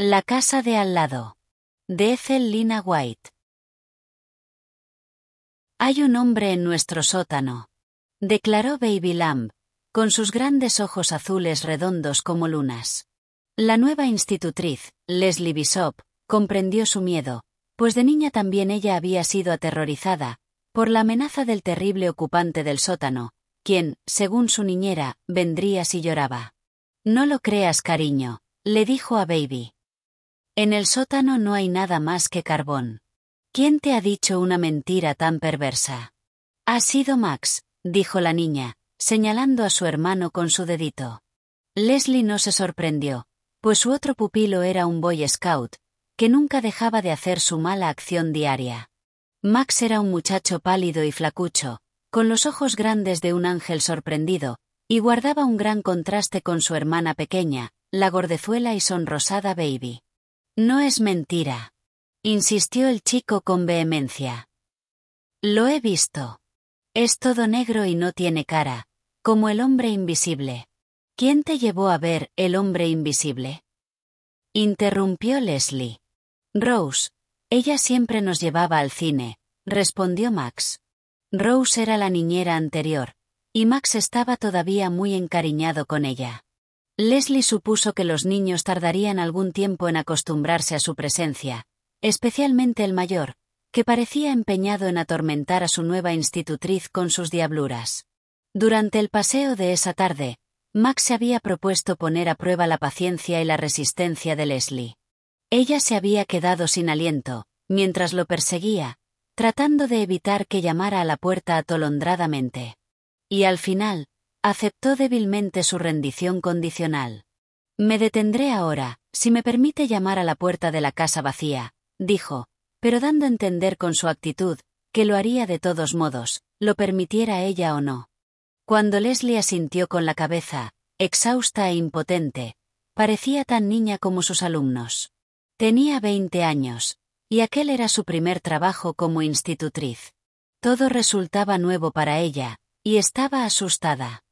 La casa de al lado. De Ethel Lina White. Hay un hombre en nuestro sótano, declaró Baby Lamb, con sus grandes ojos azules redondos como lunas. La nueva institutriz, Leslie Bishop, comprendió su miedo, pues de niña también ella había sido aterrorizada por la amenaza del terrible ocupante del sótano, quien, según su niñera, vendría si lloraba. No lo creas, cariño, le dijo a Baby. En el sótano no hay nada más que carbón. ¿Quién te ha dicho una mentira tan perversa? Ha sido Max, dijo la niña, señalando a su hermano con su dedito. Leslie no se sorprendió, pues su otro pupilo era un Boy Scout, que nunca dejaba de hacer su mala acción diaria. Max era un muchacho pálido y flacucho, con los ojos grandes de un ángel sorprendido, y guardaba un gran contraste con su hermana pequeña, la gordezuela y sonrosada Baby. No es mentira, insistió el chico con vehemencia. Lo he visto. Es todo negro y no tiene cara, como el hombre invisible. ¿Quién te llevó a ver El hombre invisible? Interrumpió Leslie. Rose. Ella siempre nos llevaba al cine, respondió Max. Rose era la niñera anterior, y Max estaba todavía muy encariñado con ella. Leslie supuso que los niños tardarían algún tiempo en acostumbrarse a su presencia, especialmente el mayor, que parecía empeñado en atormentar a su nueva institutriz con sus diabluras. Durante el paseo de esa tarde, Max se había propuesto poner a prueba la paciencia y la resistencia de Leslie. Ella se había quedado sin aliento, mientras lo perseguía, tratando de evitar que llamara a la puerta atolondradamente. Y al final, aceptó débilmente su rendición condicional. Me detendré ahora, si me permite llamar a la puerta de la casa vacía, dijo, pero dando a entender con su actitud, que lo haría de todos modos, lo permitiera ella o no. Cuando Leslie asintió con la cabeza, exhausta e impotente, parecía tan niña como sus alumnos. Tenía 20 años, y aquel era su primer trabajo como institutriz. Todo resultaba nuevo para ella, y estaba asustada.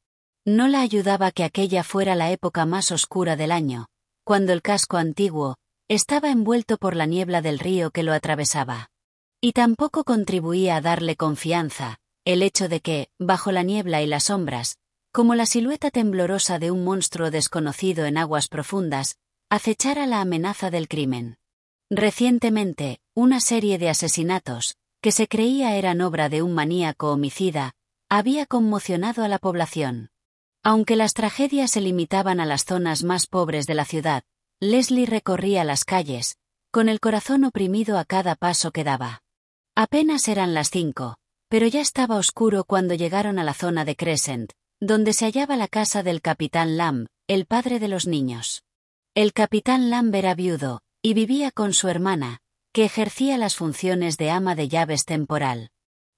No la ayudaba que aquella fuera la época más oscura del año, cuando el casco antiguo estaba envuelto por la niebla del río que lo atravesaba. Y tampoco contribuía a darle confianza el hecho de que, bajo la niebla y las sombras, como la silueta temblorosa de un monstruo desconocido en aguas profundas, acechara la amenaza del crimen. Recientemente, una serie de asesinatos, que se creía eran obra de un maníaco homicida, había conmocionado a la población. Aunque las tragedias se limitaban a las zonas más pobres de la ciudad, Leslie recorría las calles, con el corazón oprimido a cada paso que daba. Apenas eran las 5, pero ya estaba oscuro cuando llegaron a la zona de Crescent, donde se hallaba la casa del capitán Lamb, el padre de los niños. El capitán Lamb era viudo, y vivía con su hermana, que ejercía las funciones de ama de llaves temporal.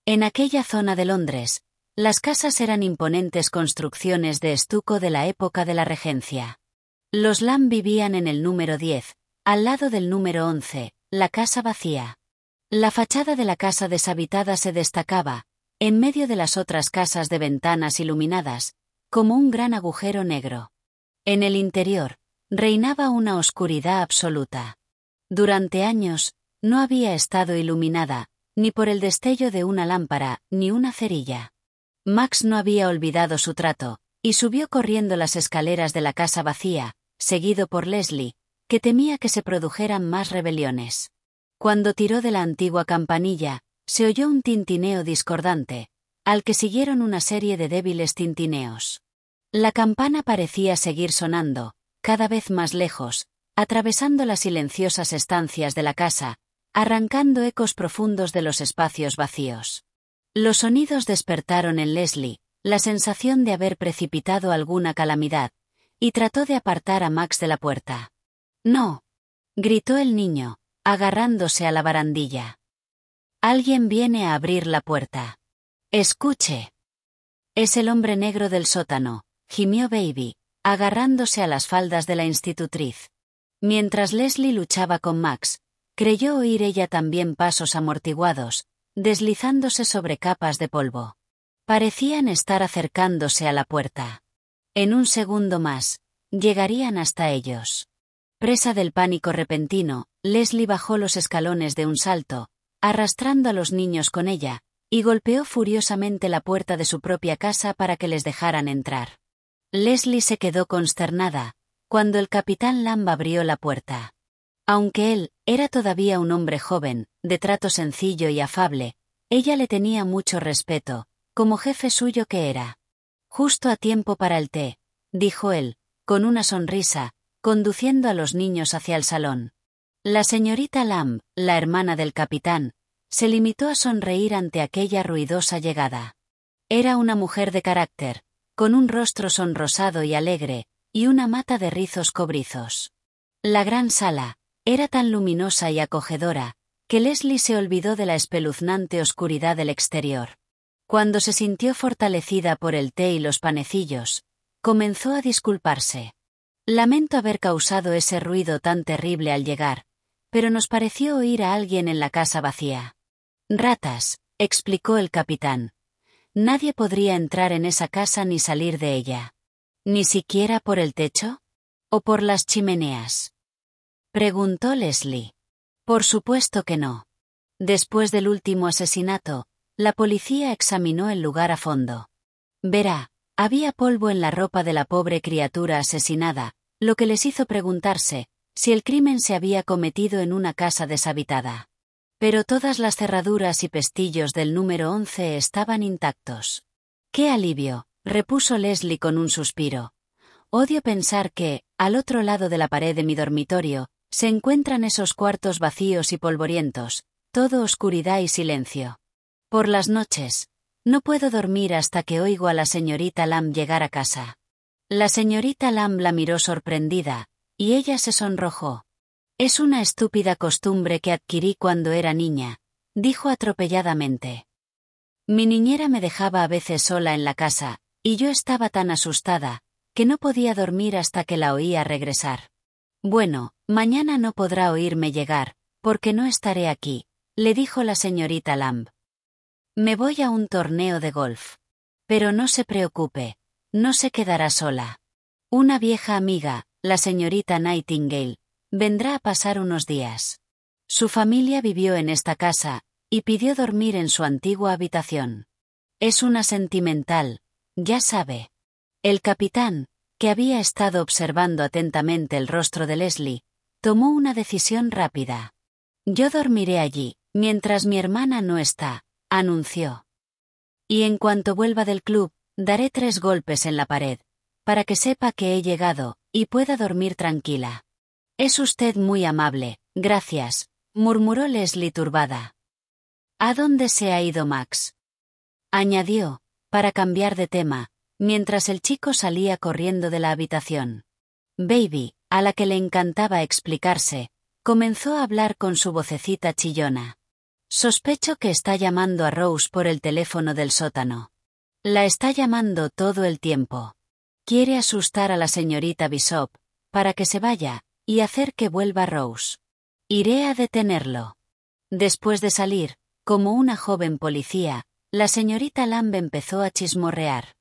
En aquella zona de Londres, las casas eran imponentes construcciones de estuco de la época de la regencia. Los Lamb vivían en el número 10, al lado del número 11, la casa vacía. La fachada de la casa deshabitada se destacaba, en medio de las otras casas de ventanas iluminadas, como un gran agujero negro. En el interior, reinaba una oscuridad absoluta. Durante años, no había estado iluminada, ni por el destello de una lámpara, ni una cerilla. Max no había olvidado su trato, y subió corriendo las escaleras de la casa vacía, seguido por Leslie, que temía que se produjeran más rebeliones. Cuando tiró de la antigua campanilla, se oyó un tintineo discordante, al que siguieron una serie de débiles tintineos. La campana parecía seguir sonando, cada vez más lejos, atravesando las silenciosas estancias de la casa, arrancando ecos profundos de los espacios vacíos. Los sonidos despertaron en Leslie la sensación de haber precipitado alguna calamidad, y trató de apartar a Max de la puerta. «No», gritó el niño, agarrándose a la barandilla. «Alguien viene a abrir la puerta. Escuche». «Es el hombre negro del sótano», gimió Baby, agarrándose a las faldas de la institutriz. Mientras Leslie luchaba con Max, creyó oír ella también pasos amortiguados, deslizándose sobre capas de polvo. Parecían estar acercándose a la puerta. En un segundo más, llegarían hasta ellos. Presa del pánico repentino, Leslie bajó los escalones de un salto, arrastrando a los niños con ella, y golpeó furiosamente la puerta de su propia casa para que les dejaran entrar. Leslie se quedó consternada cuando el capitán Lamb abrió la puerta. Aunque él era todavía un hombre joven, de trato sencillo y afable, ella le tenía mucho respeto, como jefe suyo que era. Justo a tiempo para el té, dijo él, con una sonrisa, conduciendo a los niños hacia el salón. La señorita Lamb, la hermana del capitán, se limitó a sonreír ante aquella ruidosa llegada. Era una mujer de carácter, con un rostro sonrosado y alegre, y una mata de rizos cobrizos. La gran sala era tan luminosa y acogedora, que Leslie se olvidó de la espeluznante oscuridad del exterior. Cuando se sintió fortalecida por el té y los panecillos, comenzó a disculparse. Lamento haber causado ese ruido tan terrible al llegar, pero nos pareció oír a alguien en la casa vacía. Ratas, explicó el capitán. Nadie podría entrar en esa casa ni salir de ella. ¿Ni siquiera por el techo? ¿O por las chimeneas? Preguntó Leslie. Por supuesto que no. Después del último asesinato, la policía examinó el lugar a fondo. Verá, había polvo en la ropa de la pobre criatura asesinada, lo que les hizo preguntarse si el crimen se había cometido en una casa deshabitada. Pero todas las cerraduras y pestillos del número 11 estaban intactos. ¡Qué alivio!, repuso Leslie con un suspiro. Odio pensar que, al otro lado de la pared de mi dormitorio, se encuentran esos cuartos vacíos y polvorientos, todo oscuridad y silencio. Por las noches, no puedo dormir hasta que oigo a la señorita Lamb llegar a casa. La señorita Lamb la miró sorprendida, y ella se sonrojó. Es una estúpida costumbre que adquirí cuando era niña, dijo atropelladamente. Mi niñera me dejaba a veces sola en la casa, y yo estaba tan asustada, que no podía dormir hasta que la oía regresar. Bueno, mañana no podrá oírme llegar, porque no estaré aquí, le dijo la señorita Lamb. Me voy a un torneo de golf. Pero no se preocupe, no se quedará sola. Una vieja amiga, la señorita Nightingale, vendrá a pasar unos días. Su familia vivió en esta casa, y pidió dormir en su antigua habitación. Es una sentimental, ya sabe. El capitán, que había estado observando atentamente el rostro de Leslie, tomó una decisión rápida. Yo dormiré allí, mientras mi hermana no está, anunció. Y en cuanto vuelva del club, daré 3 golpes en la pared, para que sepa que he llegado, y pueda dormir tranquila. Es usted muy amable, gracias, murmuró Leslie turbada. ¿A dónde se ha ido Max?, añadió, para cambiar de tema, mientras el chico salía corriendo de la habitación. Baby, a la que le encantaba explicarse, comenzó a hablar con su vocecita chillona. Sospecho que está llamando a Rose por el teléfono del sótano. La está llamando todo el tiempo. Quiere asustar a la señorita Bishop, para que se vaya, y hacer que vuelva Rose. Iré a detenerlo. Después de salir, como una joven policía, la señorita Lamb empezó a chismorrear.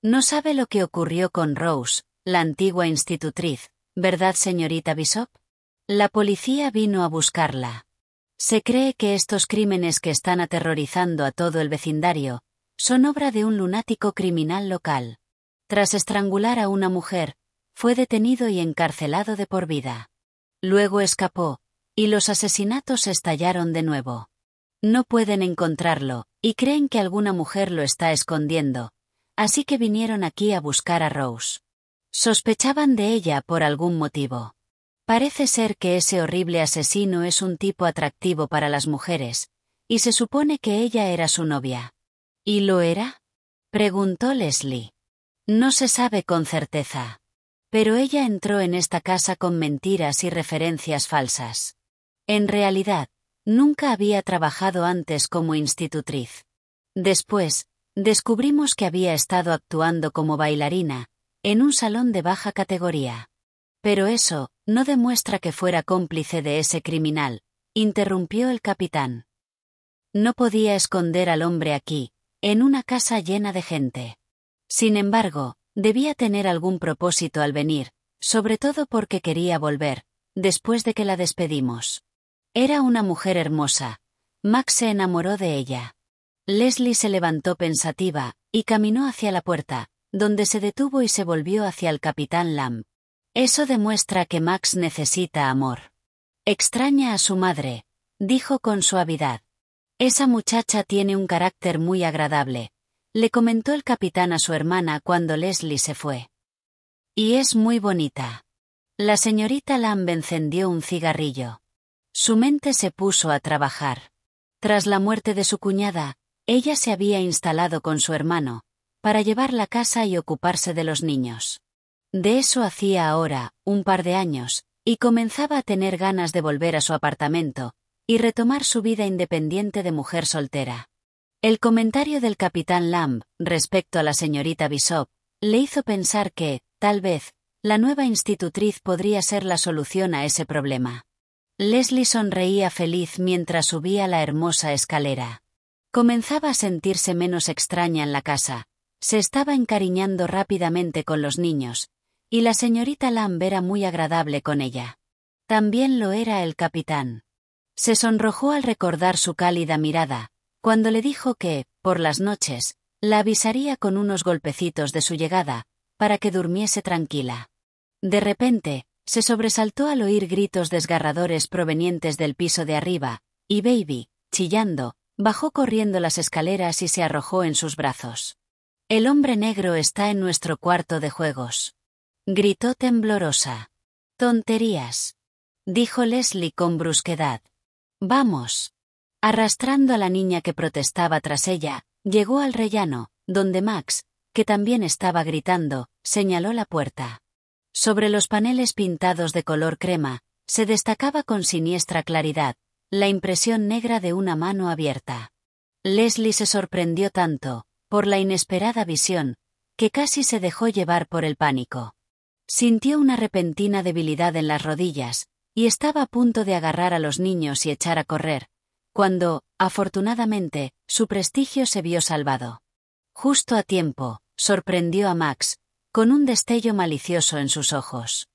No sabe lo que ocurrió con Rose, la antigua institutriz, ¿verdad, señorita Bishop? La policía vino a buscarla. Se cree que estos crímenes que están aterrorizando a todo el vecindario son obra de un lunático criminal local. Tras estrangular a una mujer, fue detenido y encarcelado de por vida. Luego escapó, y los asesinatos estallaron de nuevo. No pueden encontrarlo, y creen que alguna mujer lo está escondiendo, así que vinieron aquí a buscar a Rose. Sospechaban de ella por algún motivo. Parece ser que ese horrible asesino es un tipo atractivo para las mujeres, y se supone que ella era su novia. ¿Y lo era?, preguntó Leslie. No se sabe con certeza. Pero ella entró en esta casa con mentiras y referencias falsas. En realidad, nunca había trabajado antes como institutriz. Después, descubrimos que había estado actuando como bailarina, en un salón de baja categoría. Pero eso no demuestra que fuera cómplice de ese criminal, interrumpió el capitán. No podía esconder al hombre aquí, en una casa llena de gente. Sin embargo, debía tener algún propósito al venir, sobre todo porque quería volver, después de que la despedimos. Era una mujer hermosa. Max se enamoró de ella. Leslie se levantó pensativa, y caminó hacia la puerta, donde se detuvo y se volvió hacia el capitán Lamb. Eso demuestra que Max necesita amor. Extraña a su madre, dijo con suavidad. Esa muchacha tiene un carácter muy agradable, le comentó el capitán a su hermana cuando Leslie se fue. Y es muy bonita. La señorita Lamb encendió un cigarrillo. Su mente se puso a trabajar. Tras la muerte de su cuñada, ella se había instalado con su hermano, para llevar la casa y ocuparse de los niños. De eso hacía ahora, un par de años, y comenzaba a tener ganas de volver a su apartamento, y retomar su vida independiente de mujer soltera. El comentario del capitán Lamb, respecto a la señorita Bishop, le hizo pensar que, tal vez, la nueva institutriz podría ser la solución a ese problema. Leslie sonreía feliz mientras subía la hermosa escalera. Comenzaba a sentirse menos extraña en la casa, se estaba encariñando rápidamente con los niños, y la señorita Lamb era muy agradable con ella. También lo era el capitán. Se sonrojó al recordar su cálida mirada, cuando le dijo que, por las noches, la avisaría con unos golpecitos de su llegada, para que durmiese tranquila. De repente, se sobresaltó al oír gritos desgarradores provenientes del piso de arriba, y Baby, chillando, bajó corriendo las escaleras y se arrojó en sus brazos. «El hombre negro está en nuestro cuarto de juegos», gritó temblorosa. «Tonterías», dijo Leslie con brusquedad. «Vamos». Arrastrando a la niña que protestaba tras ella, llegó al rellano, donde Max, que también estaba gritando, señaló la puerta. Sobre los paneles pintados de color crema, se destacaba con siniestra claridad, la impresión negra de una mano abierta. Leslie se sorprendió tanto, por la inesperada visión, que casi se dejó llevar por el pánico. Sintió una repentina debilidad en las rodillas, y estaba a punto de agarrar a los niños y echar a correr, cuando, afortunadamente, su prestigio se vio salvado. Justo a tiempo, sorprendió a Max, con un destello malicioso en sus ojos.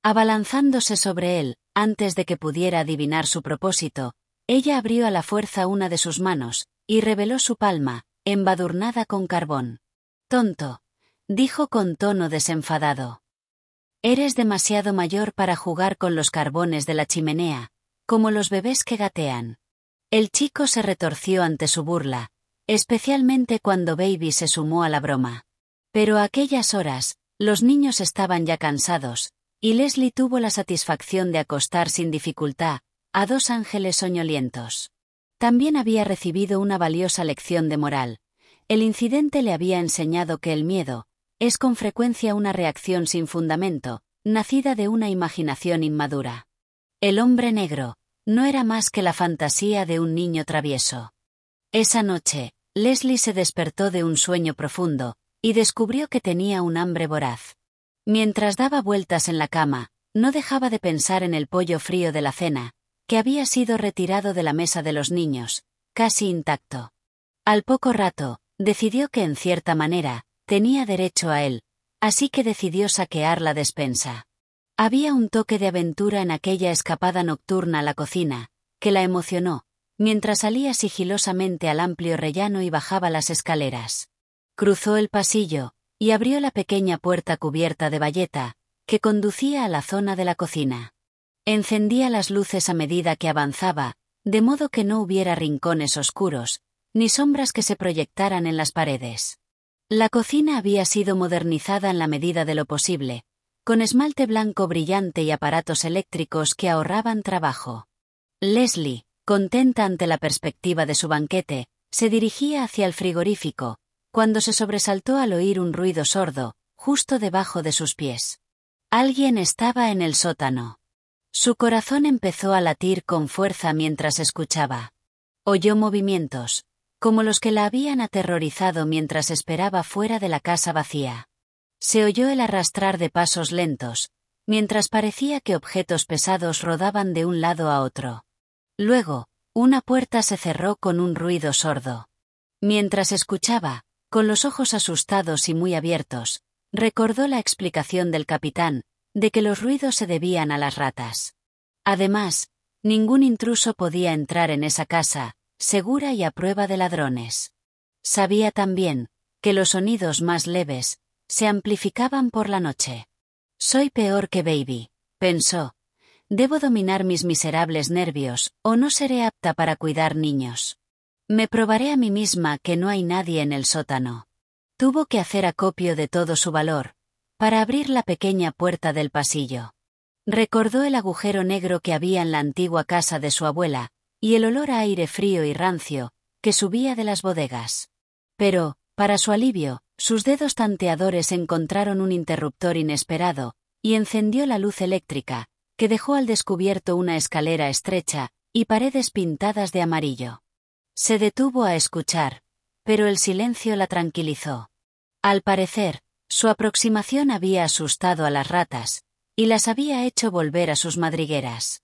Abalanzándose sobre él, antes de que pudiera adivinar su propósito, ella abrió a la fuerza una de sus manos, y reveló su palma, embadurnada con carbón. «Tonto», dijo con tono desenfadado. «Eres demasiado mayor para jugar con los carbones de la chimenea, como los bebés que gatean». El chico se retorció ante su burla, especialmente cuando Baby se sumó a la broma. Pero a aquellas horas, los niños estaban ya cansados, y Leslie tuvo la satisfacción de acostar sin dificultad a dos ángeles soñolientos. También había recibido una valiosa lección de moral. El incidente le había enseñado que el miedo es con frecuencia una reacción sin fundamento, nacida de una imaginación inmadura. El hombre negro no era más que la fantasía de un niño travieso. Esa noche, Leslie se despertó de un sueño profundo, y descubrió que tenía un hambre voraz. Mientras daba vueltas en la cama, no dejaba de pensar en el pollo frío de la cena, que había sido retirado de la mesa de los niños, casi intacto. Al poco rato, decidió que en cierta manera, tenía derecho a él, así que decidió saquear la despensa. Había un toque de aventura en aquella escapada nocturna a la cocina, que la emocionó, mientras salía sigilosamente al amplio rellano y bajaba las escaleras. Cruzó el pasillo, y abrió la pequeña puerta cubierta de bayeta, que conducía a la zona de la cocina. Encendía las luces a medida que avanzaba, de modo que no hubiera rincones oscuros, ni sombras que se proyectaran en las paredes. La cocina había sido modernizada en la medida de lo posible, con esmalte blanco brillante y aparatos eléctricos que ahorraban trabajo. Leslie, contenta ante la perspectiva de su banquete, se dirigía hacia el frigorífico, cuando se sobresaltó al oír un ruido sordo, justo debajo de sus pies. Alguien estaba en el sótano. Su corazón empezó a latir con fuerza mientras escuchaba. Oyó movimientos, como los que la habían aterrorizado mientras esperaba fuera de la casa vacía. Se oyó el arrastrar de pasos lentos, mientras parecía que objetos pesados rodaban de un lado a otro. Luego, una puerta se cerró con un ruido sordo. Mientras escuchaba, con los ojos asustados y muy abiertos, recordó la explicación del capitán, de que los ruidos se debían a las ratas. Además, ningún intruso podía entrar en esa casa, segura y a prueba de ladrones. Sabía también que los sonidos más leves se amplificaban por la noche. Soy peor que Baby, pensó. Debo dominar mis miserables nervios, o no seré apta para cuidar niños. Me probaré a mí misma que no hay nadie en el sótano. Tuvo que hacer acopio de todo su valor para abrir la pequeña puerta del pasillo. Recordó el agujero negro que había en la antigua casa de su abuela, y el olor a aire frío y rancio que subía de las bodegas. Pero, para su alivio, sus dedos tanteadores encontraron un interruptor inesperado, y encendió la luz eléctrica, que dejó al descubierto una escalera estrecha y paredes pintadas de amarillo. Se detuvo a escuchar, pero el silencio la tranquilizó. Al parecer, su aproximación había asustado a las ratas, y las había hecho volver a sus madrigueras.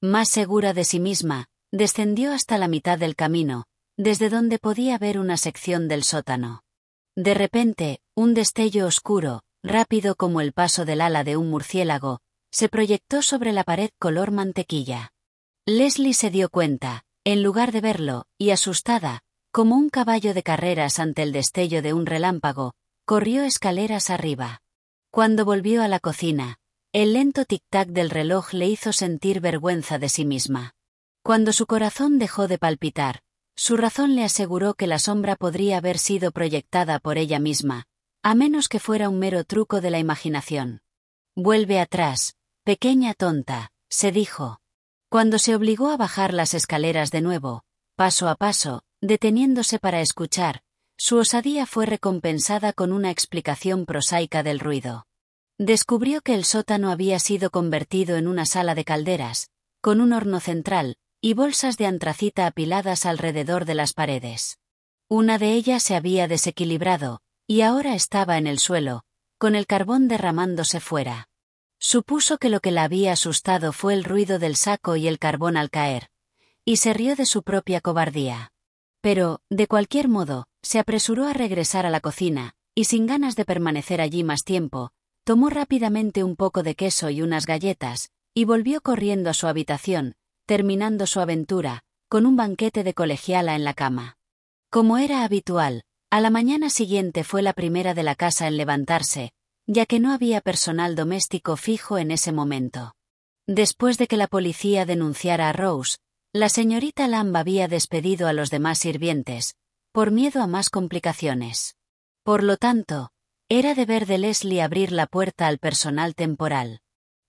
Más segura de sí misma, descendió hasta la mitad del camino, desde donde podía ver una sección del sótano. De repente, un destello oscuro, rápido como el paso del ala de un murciélago, se proyectó sobre la pared color mantequilla. Leslie se dio cuenta, en lugar de verlo, y asustada, como un caballo de carreras ante el destello de un relámpago, corrió escaleras arriba. Cuando volvió a la cocina, el lento tic-tac del reloj le hizo sentir vergüenza de sí misma. Cuando su corazón dejó de palpitar, su razón le aseguró que la sombra podría haber sido proyectada por ella misma, a menos que fuera un mero truco de la imaginación. Vuelve atrás, pequeña tonta, se dijo. Cuando se obligó a bajar las escaleras de nuevo, paso a paso, deteniéndose para escuchar, su osadía fue recompensada con una explicación prosaica del ruido. Descubrió que el sótano había sido convertido en una sala de calderas, con un horno central, y bolsas de antracita apiladas alrededor de las paredes. Una de ellas se había desequilibrado, y ahora estaba en el suelo, con el carbón derramándose fuera. Supuso que lo que la había asustado fue el ruido del saco y el carbón al caer, y se rió de su propia cobardía. Pero, de cualquier modo, se apresuró a regresar a la cocina, y sin ganas de permanecer allí más tiempo, tomó rápidamente un poco de queso y unas galletas, y volvió corriendo a su habitación, terminando su aventura, con un banquete de colegiala en la cama. Como era habitual, a la mañana siguiente fue la primera de la casa en levantarse, ya que no había personal doméstico fijo en ese momento. Después de que la policía denunciara a Rose, la señorita Lamb había despedido a los demás sirvientes, por miedo a más complicaciones. Por lo tanto, era deber de Leslie abrir la puerta al personal temporal.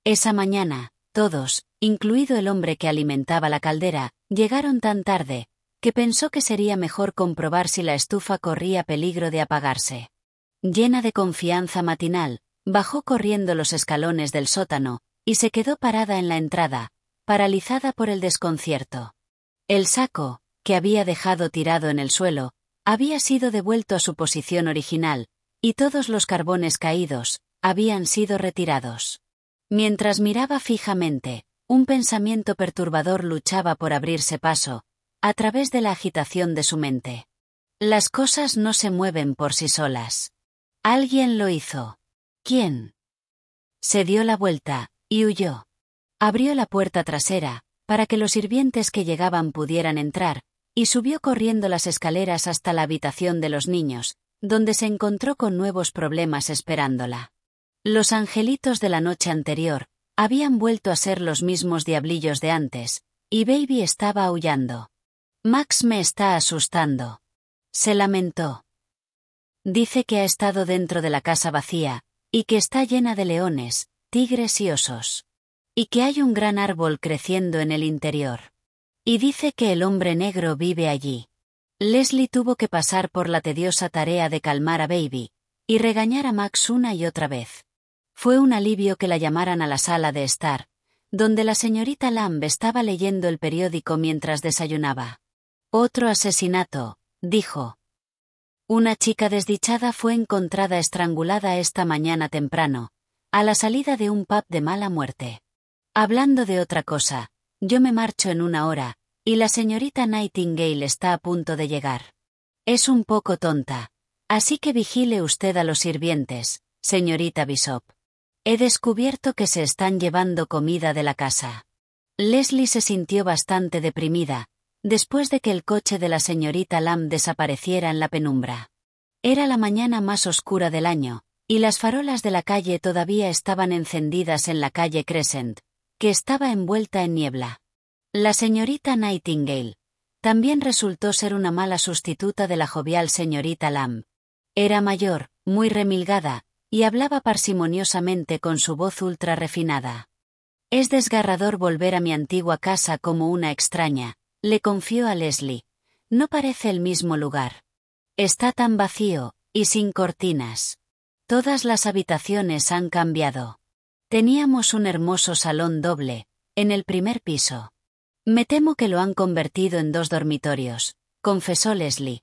Esa mañana, todos, incluido el hombre que alimentaba la caldera, llegaron tan tarde, que pensó que sería mejor comprobar si la estufa corría peligro de apagarse. Llena de confianza matinal, bajó corriendo los escalones del sótano, y se quedó parada en la entrada, paralizada por el desconcierto. El saco, que había dejado tirado en el suelo, había sido devuelto a su posición original, y todos los carbones caídos habían sido retirados. Mientras miraba fijamente, un pensamiento perturbador luchaba por abrirse paso, a través de la agitación de su mente. Las cosas no se mueven por sí solas. Alguien lo hizo. ¿Quién? Se dio la vuelta, y huyó. Abrió la puerta trasera, para que los sirvientes que llegaban pudieran entrar, y subió corriendo las escaleras hasta la habitación de los niños, donde se encontró con nuevos problemas esperándola. Los angelitos de la noche anterior habían vuelto a ser los mismos diablillos de antes, y Baby estaba aullando. «Max me está asustando», se lamentó. Dice que ha estado dentro de la casa vacía, y que está llena de leones, tigres y osos. Y que hay un gran árbol creciendo en el interior. Y dice que el hombre negro vive allí. Leslie tuvo que pasar por la tediosa tarea de calmar a Baby, y regañar a Max una y otra vez. Fue un alivio que la llamaran a la sala de estar, donde la señorita Lamb estaba leyendo el periódico mientras desayunaba. «Otro asesinato», dijo. Una chica desdichada fue encontrada estrangulada esta mañana temprano, a la salida de un pub de mala muerte. Hablando de otra cosa, yo me marcho en 1 hora, y la señorita Nightingale está a punto de llegar. Es un poco tonta, así que vigile usted a los sirvientes, señorita Bishop. He descubierto que se están llevando comida de la casa. Leslie se sintió bastante deprimida, después de que el coche de la señorita Lamb desapareciera en la penumbra. Era la mañana más oscura del año, y las farolas de la calle todavía estaban encendidas en la calle Crescent, que estaba envuelta en niebla. La señorita Nightingale también resultó ser una mala sustituta de la jovial señorita Lamb. Era mayor, muy remilgada, y hablaba parsimoniosamente con su voz ultra refinada. «Es desgarrador volver a mi antigua casa como una extraña», le confió a Leslie. «No parece el mismo lugar. Está tan vacío, y sin cortinas. Todas las habitaciones han cambiado. Teníamos un hermoso salón doble, en el primer piso. Me temo que lo han convertido en 2 dormitorios», confesó Leslie.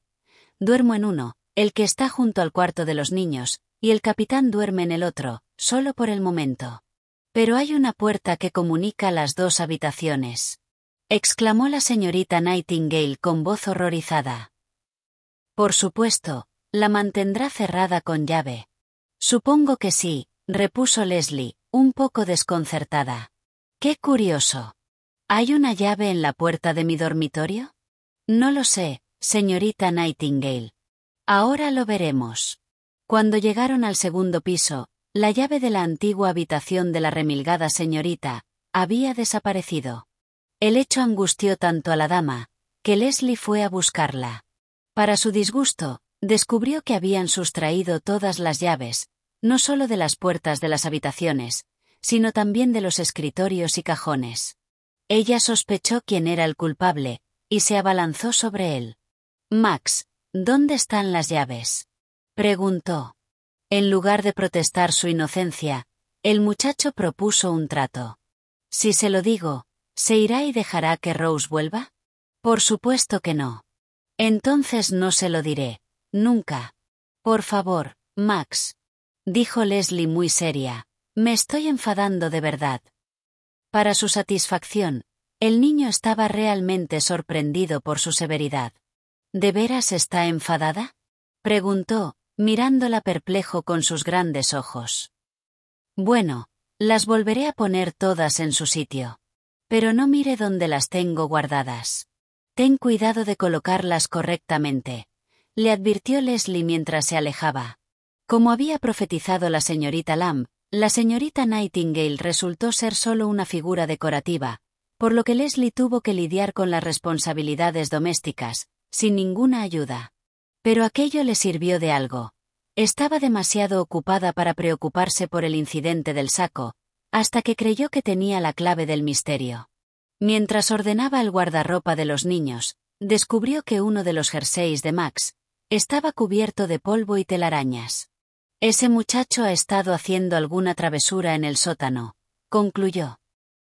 «Duermo en uno, el que está junto al cuarto de los niños, y el capitán duerme en el otro, solo por el momento. Pero hay una puerta que comunica las 2 habitaciones», exclamó la señorita Nightingale con voz horrorizada. «Por supuesto, la mantendrá cerrada con llave». «Supongo que sí», repuso Leslie, un poco desconcertada. «Qué curioso. ¿Hay una llave en la puerta de mi dormitorio?» «No lo sé, señorita Nightingale. Ahora lo veremos». Cuando llegaron al segundo piso, la llave de la antigua habitación de la remilgada señorita había desaparecido. El hecho angustió tanto a la dama, que Leslie fue a buscarla. Para su disgusto, descubrió que habían sustraído todas las llaves, no solo de las puertas de las habitaciones, sino también de los escritorios y cajones. Ella sospechó quién era el culpable, y se abalanzó sobre él. «Max, ¿dónde están las llaves?», preguntó. En lugar de protestar su inocencia, el muchacho propuso un trato. «Si se lo digo, ¿se irá y dejará que Rose vuelva?». «Por supuesto que no». «Entonces no se lo diré, nunca». «Por favor, Max», dijo Leslie muy seria, «me estoy enfadando de verdad». Para su satisfacción, el niño estaba realmente sorprendido por su severidad. «¿De veras está enfadada?», preguntó, mirándola perplejo con sus grandes ojos. «Bueno, las volveré a poner todas en su sitio. Pero no mire dónde las tengo guardadas. Ten cuidado de colocarlas correctamente», le advirtió Leslie mientras se alejaba. Como había profetizado la señorita Lamb, la señorita Nightingale resultó ser solo una figura decorativa, por lo que Leslie tuvo que lidiar con las responsabilidades domésticas, sin ninguna ayuda. Pero aquello le sirvió de algo. Estaba demasiado ocupada para preocuparse por el incidente del saco, hasta que creyó que tenía la clave del misterio. Mientras ordenaba el guardarropa de los niños, descubrió que uno de los jerseys de Max estaba cubierto de polvo y telarañas. «Ese muchacho ha estado haciendo alguna travesura en el sótano», concluyó.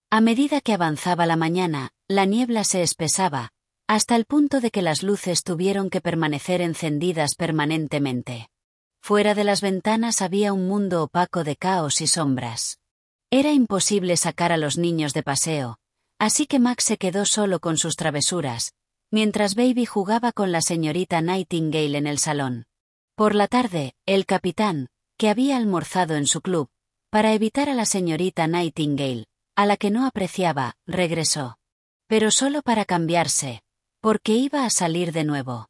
A medida que avanzaba la mañana, la niebla se espesaba, hasta el punto de que las luces tuvieron que permanecer encendidas permanentemente. Fuera de las ventanas había un mundo opaco de caos y sombras. Era imposible sacar a los niños de paseo, así que Max se quedó solo con sus travesuras, mientras Baby jugaba con la señorita Nightingale en el salón. Por la tarde, el capitán, que había almorzado en su club, para evitar a la señorita Nightingale, a la que no apreciaba, regresó. Pero solo para cambiarse, porque iba a salir de nuevo.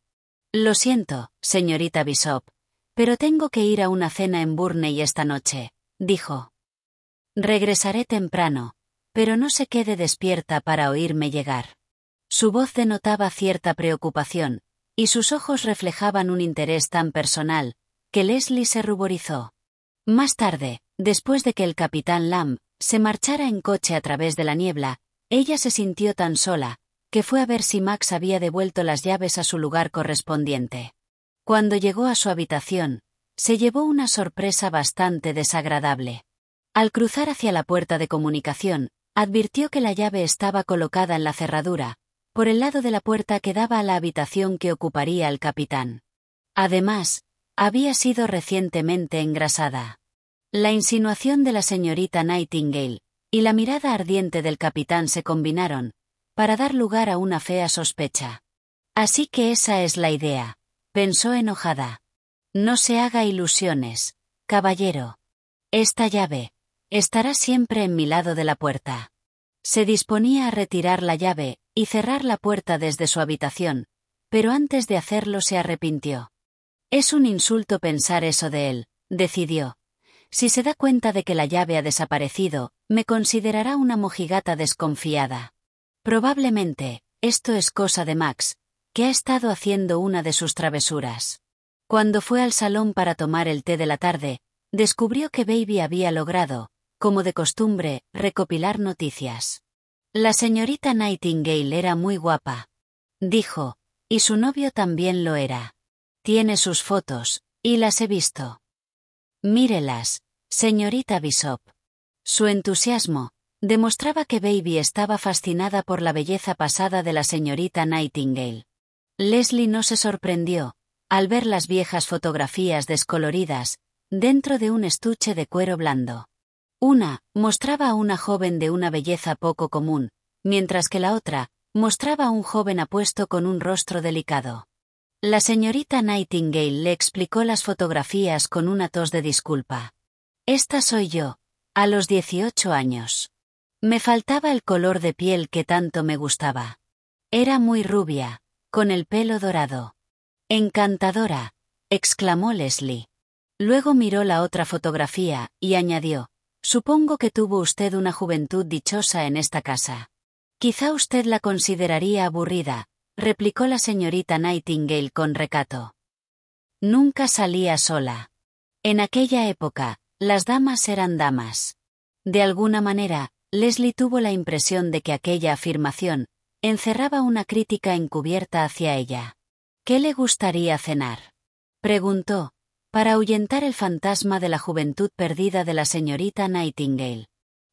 «Lo siento, señorita Bishop, pero tengo que ir a una cena en Burney esta noche», dijo. «Regresaré temprano, pero no se quede despierta para oírme llegar». Su voz denotaba cierta preocupación, y sus ojos reflejaban un interés tan personal, que Leslie se ruborizó. Más tarde, después de que el capitán Lamb se marchara en coche a través de la niebla, ella se sintió tan sola, que fue a ver si Max había devuelto las llaves a su lugar correspondiente. Cuando llegó a su habitación, se llevó una sorpresa bastante desagradable. Al cruzar hacia la puerta de comunicación, advirtió que la llave estaba colocada en la cerradura, por el lado de la puerta que daba a la habitación que ocuparía el capitán. Además, había sido recientemente engrasada. La insinuación de la señorita Nightingale y la mirada ardiente del capitán se combinaron, para dar lugar a una fea sospecha. «Así que esa es la idea», pensó enojada. «No se haga ilusiones, caballero. Esta llave estará siempre en mi lado de la puerta». Se disponía a retirar la llave y cerrar la puerta desde su habitación, pero antes de hacerlo se arrepintió. Es un insulto pensar eso de él, decidió. Si se da cuenta de que la llave ha desaparecido, me considerará una mojigata desconfiada. Probablemente, esto es cosa de Max, que ha estado haciendo una de sus travesuras. Cuando fue al salón para tomar el té de la tarde, descubrió que Baby había logrado, como de costumbre, recopilar noticias. La señorita Nightingale era muy guapa, dijo, y su novio también lo era. Tiene sus fotos, y las he visto. Mírelas, señorita Bishop. Su entusiasmo demostraba que Baby estaba fascinada por la belleza pasada de la señorita Nightingale. Leslie no se sorprendió al ver las viejas fotografías descoloridas dentro de un estuche de cuero blando. Una mostraba a una joven de una belleza poco común, mientras que la otra mostraba a un joven apuesto con un rostro delicado. La señorita Nightingale le explicó las fotografías con una tos de disculpa. Esta soy yo, a los 18 años. Me faltaba el color de piel que tanto me gustaba. Era muy rubia, con el pelo dorado. Encantadora, exclamó Leslie. Luego miró la otra fotografía y añadió, supongo que tuvo usted una juventud dichosa en esta casa. Quizá usted la consideraría aburrida, replicó la señorita Nightingale con recato. Nunca salía sola. En aquella época, las damas eran damas. De alguna manera, Leslie tuvo la impresión de que aquella afirmación encerraba una crítica encubierta hacia ella. ¿Qué le gustaría cenar?, preguntó, para ahuyentar el fantasma de la juventud perdida de la señorita Nightingale.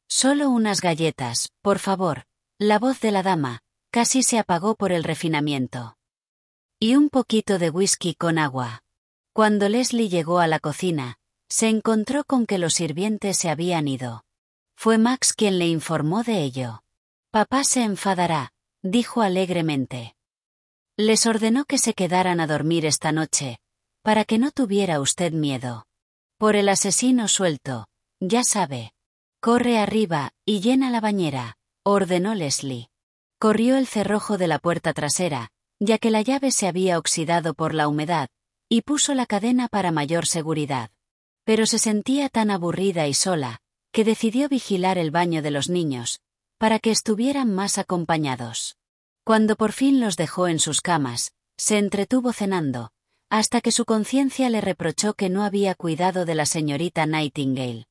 Solo unas galletas, por favor. La voz de la dama casi se apagó por el refinamiento. Y un poquito de whisky con agua. Cuando Leslie llegó a la cocina, se encontró con que los sirvientes se habían ido. Fue Max quien le informó de ello. Papá se enfadará, dijo alegremente. Les ordenó que se quedaran a dormir esta noche, para que no tuviera usted miedo. Por el asesino suelto, ya sabe. Corre arriba y llena la bañera, ordenó Leslie. Corrió el cerrojo de la puerta trasera, ya que la llave se había oxidado por la humedad, y puso la cadena para mayor seguridad. Pero se sentía tan aburrida y sola, que decidió vigilar el baño de los niños, para que estuvieran más acompañados. Cuando por fin los dejó en sus camas, se entretuvo cenando, hasta que su conciencia le reprochó que no había cuidado de la señorita Nightingale.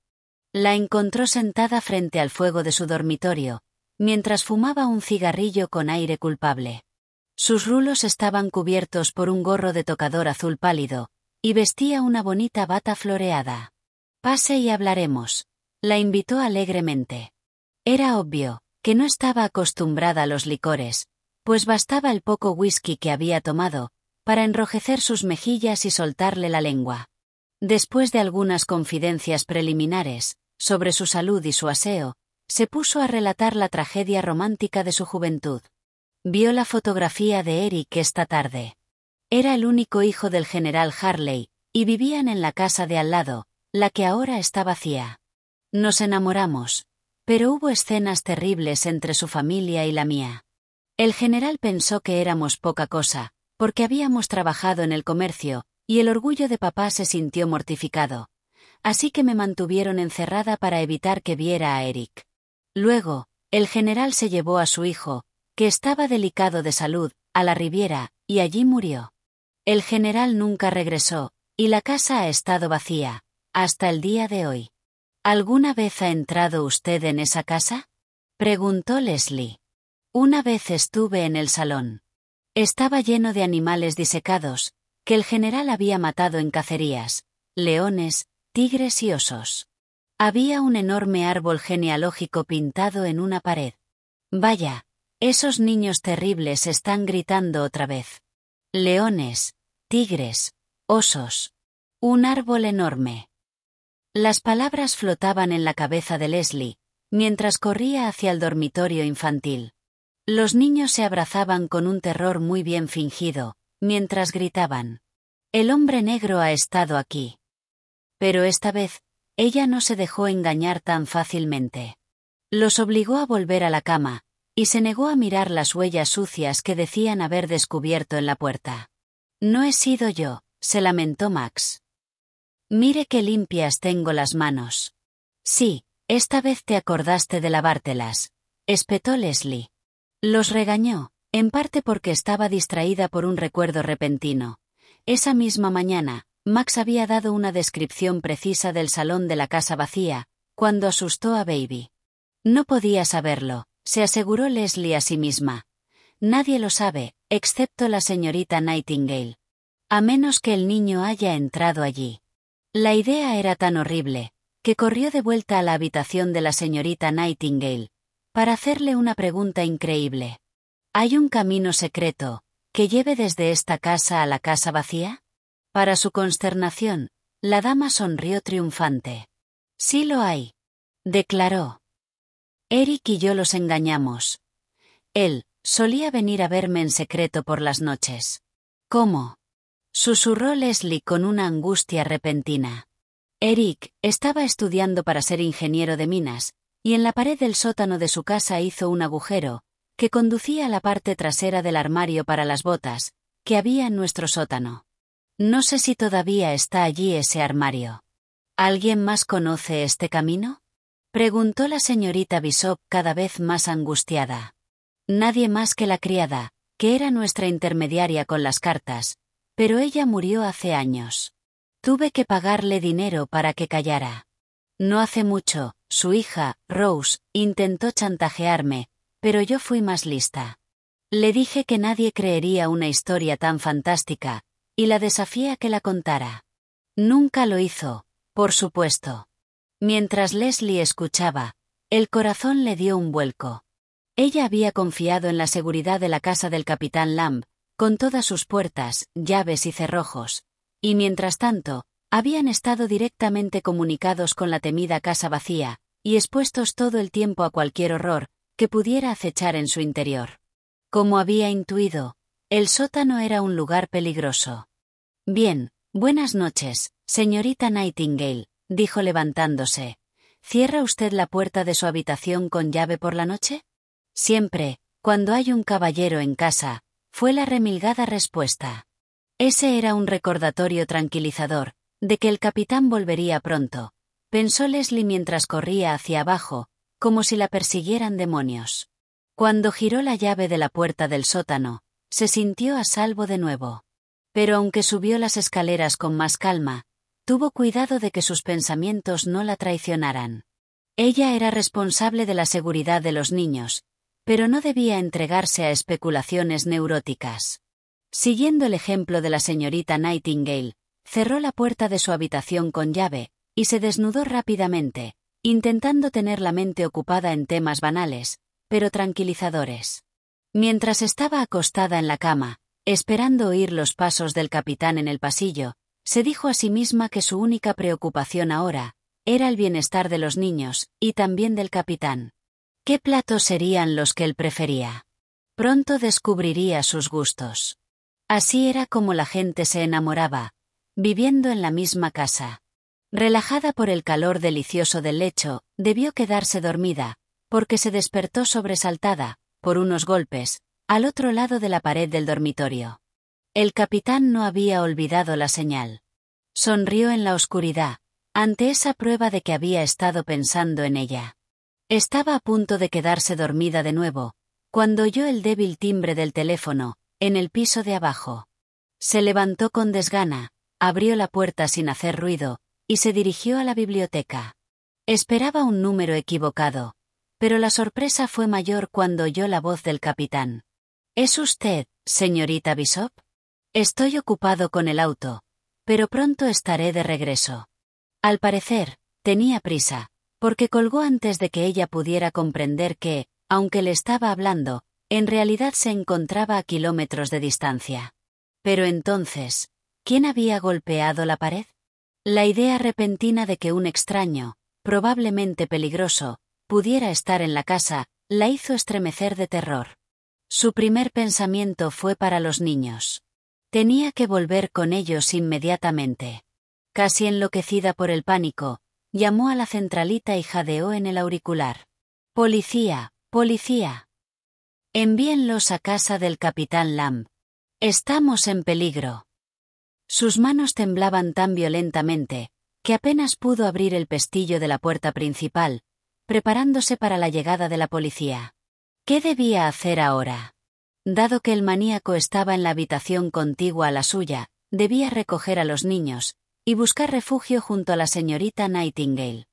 La encontró sentada frente al fuego de su dormitorio, mientras fumaba un cigarrillo con aire culpable. Sus rulos estaban cubiertos por un gorro de tocador azul pálido, y vestía una bonita bata floreada. Pase y hablaremos, la invitó alegremente. Era obvio que no estaba acostumbrada a los licores, pues bastaba el poco whisky que había tomado para enrojecer sus mejillas y soltarle la lengua. Después de algunas confidencias preliminares sobre su salud y su aseo, se puso a relatar la tragedia romántica de su juventud. Vio la fotografía de Eric esta tarde. Era el único hijo del general Harley, y vivían en la casa de al lado, la que ahora está vacía. Nos enamoramos, pero hubo escenas terribles entre su familia y la mía. El general pensó que éramos poca cosa, porque habíamos trabajado en el comercio, y el orgullo de papá se sintió mortificado. Así que me mantuvieron encerrada para evitar que viera a Eric. Luego, el general se llevó a su hijo, que estaba delicado de salud, a la Riviera, y allí murió. El general nunca regresó, y la casa ha estado vacía, hasta el día de hoy. ¿Alguna vez ha entrado usted en esa casa?, preguntó Leslie. Una vez estuve en el salón. Estaba lleno de animales disecados, que el general había matado en cacerías, leones, tigres y osos. Había un enorme árbol genealógico pintado en una pared. Vaya, esos niños terribles están gritando otra vez. Leones, tigres, osos. Un árbol enorme. Las palabras flotaban en la cabeza de Leslie, mientras corría hacia el dormitorio infantil. Los niños se abrazaban con un terror muy bien fingido, mientras gritaban. El hombre negro ha estado aquí. Pero esta vez, ella no se dejó engañar tan fácilmente. Los obligó a volver a la cama, y se negó a mirar las huellas sucias que decían haber descubierto en la puerta. No he sido yo, se lamentó Max. Mire qué limpias tengo las manos. Sí, esta vez te acordaste de lavártelas, espetó Leslie. Los regañó, en parte porque estaba distraída por un recuerdo repentino. Esa misma mañana, Max había dado una descripción precisa del salón de la casa vacía, cuando asustó a Baby. No podía saberlo, se aseguró Leslie a sí misma. Nadie lo sabe, excepto la señorita Nightingale. A menos que el niño haya entrado allí. La idea era tan horrible, que corrió de vuelta a la habitación de la señorita Nightingale, para hacerle una pregunta increíble. ¿Hay un camino secreto, que lleve desde esta casa a la casa vacía? Para su consternación, la dama sonrió triunfante. Sí lo hay, declaró. Eric y yo los engañamos. Él solía venir a verme en secreto por las noches. ¿Cómo? Susurró Leslie con una angustia repentina. Eric estaba estudiando para ser ingeniero de minas, y en la pared del sótano de su casa hizo un agujero, que conducía a la parte trasera del armario para las botas, que había en nuestro sótano. No sé si todavía está allí ese armario. ¿Alguien más conoce este camino? Preguntó la señorita Bishop cada vez más angustiada. Nadie más que la criada, que era nuestra intermediaria con las cartas, pero ella murió hace años. Tuve que pagarle dinero para que callara. No hace mucho, su hija, Rose, intentó chantajearme, pero yo fui más lista. Le dije que nadie creería una historia tan fantástica, y la desafié a que la contara. Nunca lo hizo, por supuesto. Mientras Leslie escuchaba, el corazón le dio un vuelco. Ella había confiado en la seguridad de la casa del capitán Lamb, con todas sus puertas, llaves y cerrojos, y mientras tanto, habían estado directamente comunicados con la temida casa vacía, y expuestos todo el tiempo a cualquier horror que pudiera acechar en su interior. Como había intuido, el sótano era un lugar peligroso. Bien, buenas noches, señorita Nightingale, dijo levantándose. ¿Cierra usted la puerta de su habitación con llave por la noche? Siempre, cuando hay un caballero en casa, fue la remilgada respuesta. Ese era un recordatorio tranquilizador, de que el capitán volvería pronto, pensó Leslie mientras corría hacia abajo, como si la persiguieran demonios. Cuando giró la llave de la puerta del sótano, se sintió a salvo de nuevo. Pero aunque subió las escaleras con más calma, tuvo cuidado de que sus pensamientos no la traicionaran. Ella era responsable de la seguridad de los niños, pero no debía entregarse a especulaciones neuróticas. Siguiendo el ejemplo de la señorita Nightingale, cerró la puerta de su habitación con llave, y se desnudó rápidamente, intentando tener la mente ocupada en temas banales, pero tranquilizadores. Mientras estaba acostada en la cama, esperando oír los pasos del capitán en el pasillo, se dijo a sí misma que su única preocupación ahora era el bienestar de los niños, y también del capitán. ¿Qué platos serían los que él prefería? Pronto descubriría sus gustos. Así era como la gente se enamoraba, viviendo en la misma casa. Relajada por el calor delicioso del lecho, debió quedarse dormida, porque se despertó sobresaltada, por unos golpes, al otro lado de la pared del dormitorio. El capitán no había olvidado la señal. Sonrió en la oscuridad, ante esa prueba de que había estado pensando en ella. Estaba a punto de quedarse dormida de nuevo, cuando oyó el débil timbre del teléfono, en el piso de abajo. Se levantó con desgana, abrió la puerta sin hacer ruido, y se dirigió a la biblioteca. Esperaba un número equivocado, pero la sorpresa fue mayor cuando oyó la voz del capitán. ¿Es usted, señorita Bishop? Estoy ocupado con el auto, pero pronto estaré de regreso. Al parecer, tenía prisa, porque colgó antes de que ella pudiera comprender que, aunque le estaba hablando, en realidad se encontraba a kilómetros de distancia. Pero entonces, ¿quién había golpeado la pared? La idea repentina de que un extraño, probablemente peligroso, pudiera estar en la casa, la hizo estremecer de terror. Su primer pensamiento fue para los niños. Tenía que volver con ellos inmediatamente. Casi enloquecida por el pánico, llamó a la centralita y jadeó en el auricular. Policía, policía. Envíenlos a casa del capitán Lamb. Estamos en peligro. Sus manos temblaban tan violentamente, que apenas pudo abrir el pestillo de la puerta principal, preparándose para la llegada de la policía. ¿Qué debía hacer ahora? Dado que el maníaco estaba en la habitación contigua a la suya, debía recoger a los niños y buscar refugio junto a la señorita Nightingale.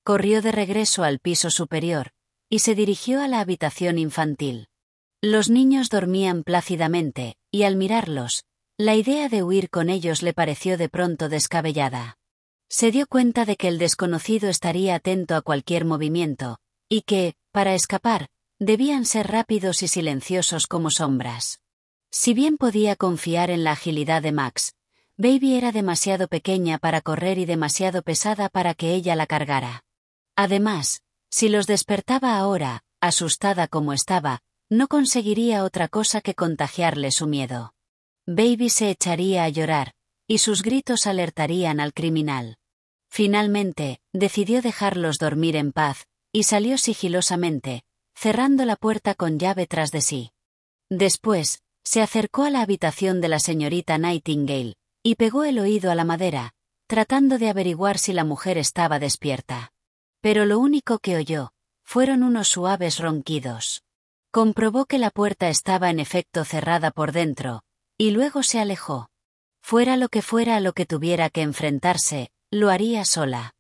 Corrió de regreso al piso superior y se dirigió a la habitación infantil. Los niños dormían plácidamente, y al mirarlos, la idea de huir con ellos le pareció de pronto descabellada. Se dio cuenta de que el desconocido estaría atento a cualquier movimiento, y que, para escapar, debían ser rápidos y silenciosos como sombras. Si bien podía confiar en la agilidad de Max, Baby era demasiado pequeña para correr y demasiado pesada para que ella la cargara. Además, si los despertaba ahora, asustada como estaba, no conseguiría otra cosa que contagiarle su miedo. Baby se echaría a llorar, y sus gritos alertarían al criminal. Finalmente, decidió dejarlos dormir en paz, y salió sigilosamente, cerrando la puerta con llave tras de sí. Después, se acercó a la habitación de la señorita Nightingale, y pegó el oído a la madera, tratando de averiguar si la mujer estaba despierta. Pero lo único que oyó fueron unos suaves ronquidos. Comprobó que la puerta estaba en efecto cerrada por dentro, y luego se alejó. Fuera lo que fuera a lo que tuviera que enfrentarse, lo haría sola.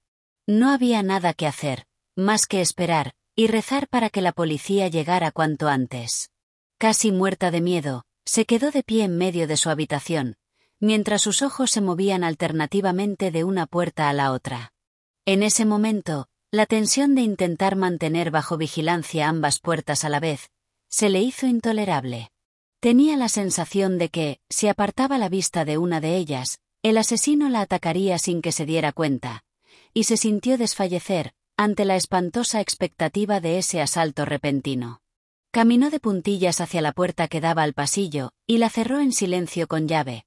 No había nada que hacer, más que esperar, y rezar para que la policía llegara cuanto antes. Casi muerta de miedo, se quedó de pie en medio de su habitación, mientras sus ojos se movían alternativamente de una puerta a la otra. En ese momento, la tensión de intentar mantener bajo vigilancia ambas puertas a la vez, se le hizo intolerable. Tenía la sensación de que, si apartaba la vista de una de ellas, el asesino la atacaría sin que se diera cuenta, y se sintió desfallecer ante la espantosa expectativa de ese asalto repentino. Caminó de puntillas hacia la puerta que daba al pasillo, y la cerró en silencio con llave,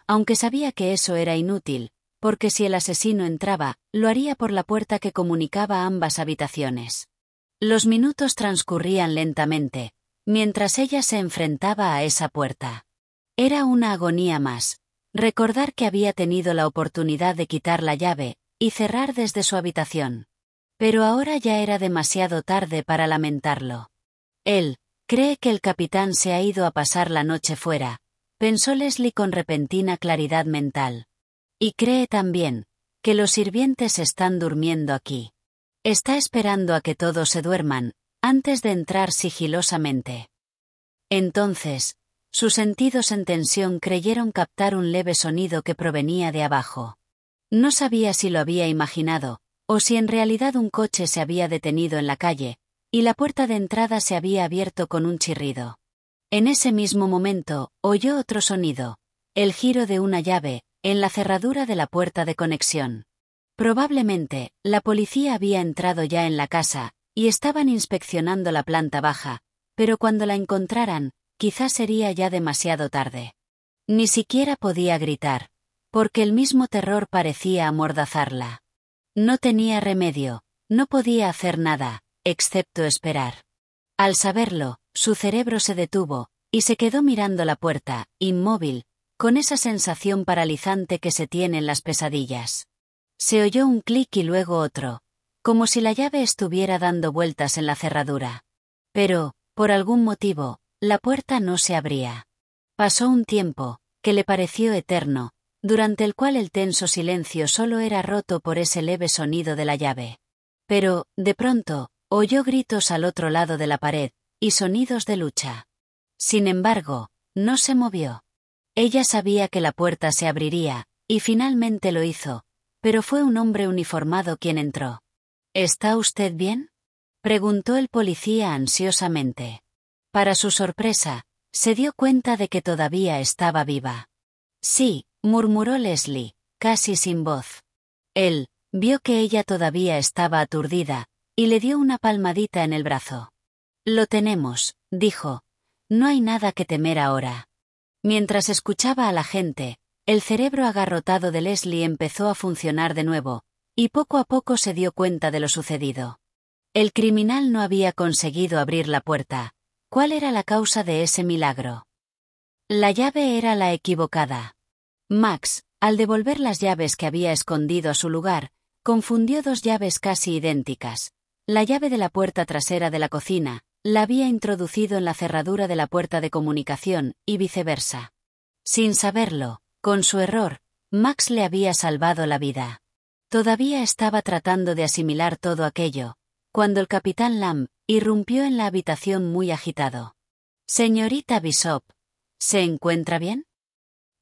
aunque sabía que eso era inútil, porque si el asesino entraba, lo haría por la puerta que comunicaba ambas habitaciones. Los minutos transcurrían lentamente, mientras ella se enfrentaba a esa puerta. Era una agonía más, recordar que había tenido la oportunidad de quitar la llave y cerrar desde su habitación. Pero ahora ya era demasiado tarde para lamentarlo. Él cree que el capitán se ha ido a pasar la noche fuera, pensó Leslie con repentina claridad mental. Y cree también que los sirvientes están durmiendo aquí. Está esperando a que todos se duerman, antes de entrar sigilosamente. Entonces, sus sentidos en tensión creyeron captar un leve sonido que provenía de abajo. No sabía si lo había imaginado, o si en realidad un coche se había detenido en la calle, y la puerta de entrada se había abierto con un chirrido. En ese mismo momento, oyó otro sonido, el giro de una llave, en la cerradura de la puerta de conexión. Probablemente, la policía había entrado ya en la casa, y estaban inspeccionando la planta baja, pero cuando la encontraran, quizás sería ya demasiado tarde. Ni siquiera podía gritar, porque el mismo terror parecía amordazarla. No tenía remedio, no podía hacer nada, excepto esperar. Al saberlo, su cerebro se detuvo, y se quedó mirando la puerta, inmóvil, con esa sensación paralizante que se tiene en las pesadillas. Se oyó un clic y luego otro, como si la llave estuviera dando vueltas en la cerradura. Pero, por algún motivo, la puerta no se abría. Pasó un tiempo, que le pareció eterno, durante el cual el tenso silencio solo era roto por ese leve sonido de la llave. Pero, de pronto, oyó gritos al otro lado de la pared, y sonidos de lucha. Sin embargo, no se movió. Ella sabía que la puerta se abriría, y finalmente lo hizo, pero fue un hombre uniformado quien entró. ¿Está usted bien?, preguntó el policía ansiosamente. Para su sorpresa, se dio cuenta de que todavía estaba viva. Sí, murmuró Leslie, casi sin voz. Él vio que ella todavía estaba aturdida, y le dio una palmadita en el brazo. Lo tenemos, dijo. No hay nada que temer ahora. Mientras escuchaba a la gente, el cerebro agarrotado de Leslie empezó a funcionar de nuevo, y poco a poco se dio cuenta de lo sucedido. El criminal no había conseguido abrir la puerta. ¿Cuál era la causa de ese milagro? La llave era la equivocada. Max, al devolver las llaves que había escondido a su lugar, confundió dos llaves casi idénticas. La llave de la puerta trasera de la cocina la había introducido en la cerradura de la puerta de comunicación, y viceversa. Sin saberlo, con su error, Max le había salvado la vida. Todavía estaba tratando de asimilar todo aquello, cuando el capitán Lamb irrumpió en la habitación muy agitado. «Señorita Bishop, ¿se encuentra bien?»,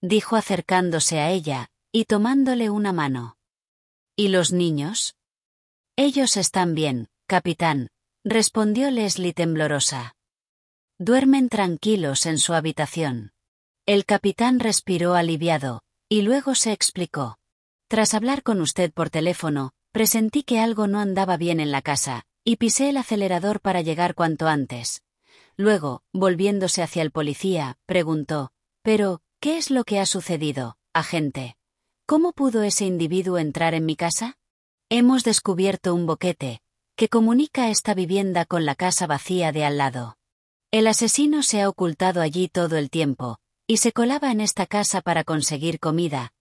dijo acercándose a ella y tomándole una mano. «¿Y los niños?». «Ellos están bien, capitán», respondió Leslie temblorosa. «Duermen tranquilos en su habitación». El capitán respiró aliviado, y luego se explicó. «Tras hablar con usted por teléfono, presentí que algo no andaba bien en la casa, y pisé el acelerador para llegar cuanto antes». Luego, volviéndose hacia el policía, preguntó: «¿Pero qué es lo que ha sucedido, agente? ¿Cómo pudo ese individuo entrar en mi casa?». «Hemos descubierto un boquete que comunica esta vivienda con la casa vacía de al lado. El asesino se ha ocultado allí todo el tiempo, y se colaba en esta casa para conseguir comida,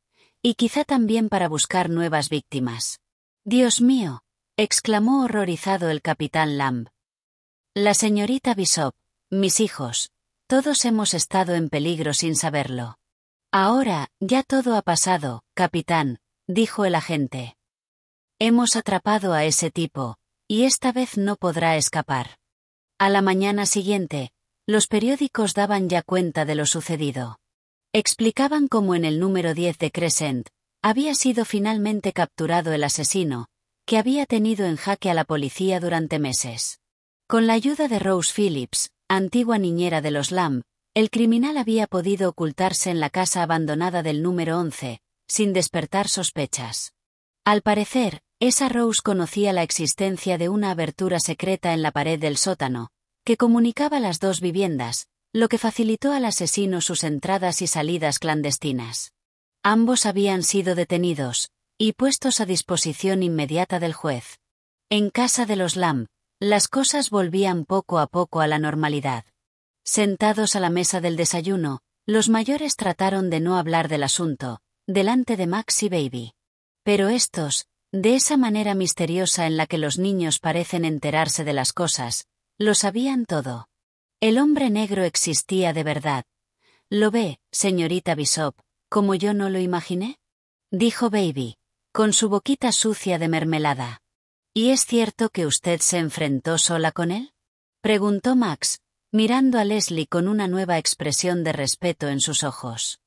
y quizá también para buscar nuevas víctimas». «Dios mío», exclamó horrorizado el capitán Lamb. «La señorita Bishop, mis hijos, todos hemos estado en peligro sin saberlo». «Ahora, ya todo ha pasado, capitán», dijo el agente. «Hemos atrapado a ese tipo, y esta vez no podrá escapar». A la mañana siguiente, los periódicos daban ya cuenta de lo sucedido. Explicaban cómo en el número 10 de Crescent había sido finalmente capturado el asesino, que había tenido en jaque a la policía durante meses. Con la ayuda de Rose Phillips, antigua niñera de los Lamb, el criminal había podido ocultarse en la casa abandonada del número 11, sin despertar sospechas. Al parecer, esa Rose conocía la existencia de una abertura secreta en la pared del sótano, que comunicaba las dos viviendas, lo que facilitó al asesino sus entradas y salidas clandestinas. Ambos habían sido detenidos y puestos a disposición inmediata del juez. En casa de los Lamb, las cosas volvían poco a poco a la normalidad. Sentados a la mesa del desayuno, los mayores trataron de no hablar del asunto, delante de Max y Baby. Pero estos, de esa manera misteriosa en la que los niños parecen enterarse de las cosas, lo sabían todo. El hombre negro existía de verdad. «¿Lo ve, señorita Bishop, como yo no lo imaginé?», dijo Baby, con su boquita sucia de mermelada. «¿Y es cierto que usted se enfrentó sola con él?», preguntó Max, mirando a Leslie con una nueva expresión de respeto en sus ojos.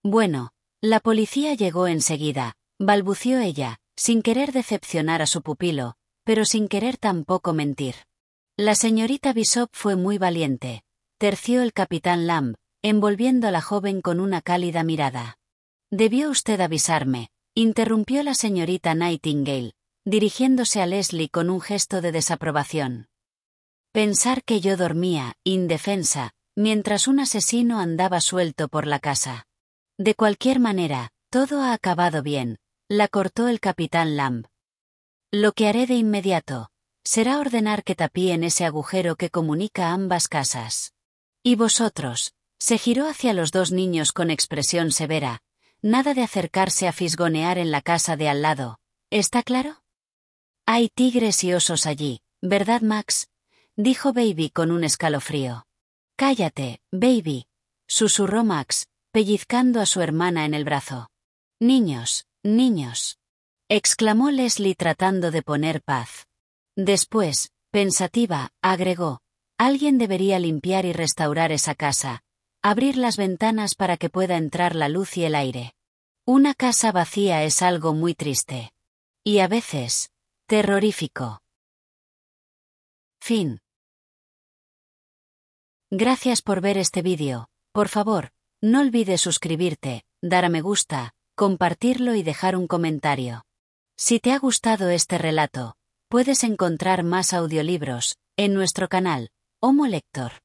«Bueno, la policía llegó enseguida», balbució ella, sin querer decepcionar a su pupilo, pero sin querer tampoco mentir. «La señorita Bishop fue muy valiente», terció el capitán Lamb, envolviendo a la joven con una cálida mirada. «Debió usted avisarme», interrumpió la señorita Nightingale, dirigiéndose a Leslie con un gesto de desaprobación. «Pensar que yo dormía, indefensa, mientras un asesino andaba suelto por la casa. De cualquier manera, todo ha acabado bien», la cortó el capitán Lamb. «Lo que haré de inmediato será ordenar que tapíen ese agujero que comunica ambas casas. Y vosotros», se giró hacia los dos niños con expresión severa, «nada de acercarse a fisgonear en la casa de al lado, ¿está claro?». «Hay tigres y osos allí, ¿verdad, Max?», dijo Baby con un escalofrío. «Cállate, Baby», susurró Max, pellizcando a su hermana en el brazo. «Niños, niños», exclamó Leslie tratando de poner paz. Después, pensativa, agregó: «Alguien debería limpiar y restaurar esa casa, abrir las ventanas para que pueda entrar la luz y el aire. Una casa vacía es algo muy triste. Y a veces, terrorífico». Fin. Gracias por ver este vídeo. Por favor, no olvides suscribirte, dar a me gusta, compartirlo y dejar un comentario. Si te ha gustado este relato, puedes encontrar más audiolibros en nuestro canal, Homo Lector.